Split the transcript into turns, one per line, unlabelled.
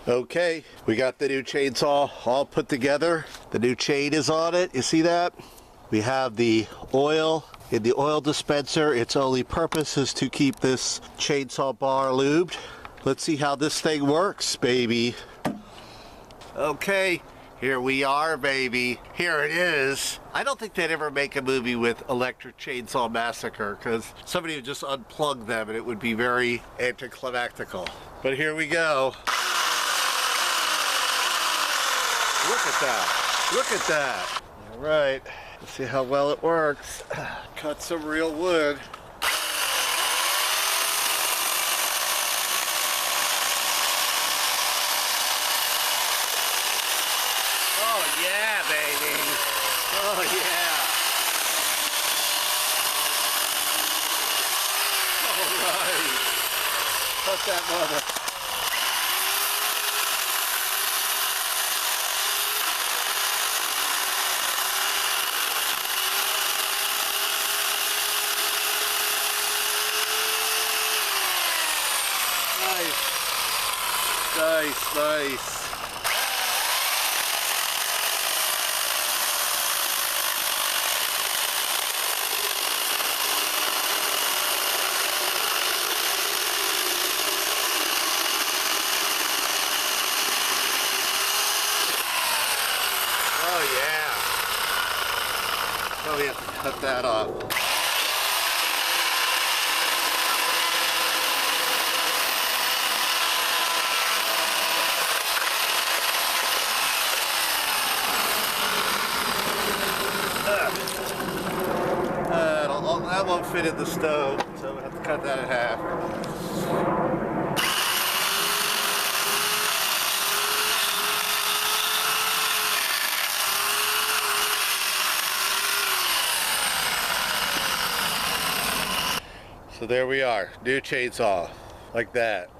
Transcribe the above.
Okay, we got the new chainsaw all put together. The new chain is on it, you see that? We have the oil in the oil dispenser. Its only purpose is to keep this chainsaw bar lubed. Let's see how this thing works, baby. Okay, here we are, baby. Here it is. I don't think they'd ever make a movie with Electric Chainsaw Massacre because somebody would just unplug them and it would be very anticlimactical. But here we go. Look at that. Look at that. All right. Let's see how well it works. Cut some real wood. Oh yeah, baby. Oh yeah. All right. Cut that mother. Nice, nice. Oh yeah. Probably have to cut that off. That won't fit in the stove, so we'll have to cut that in half. So there we are, new chainsaw, like that.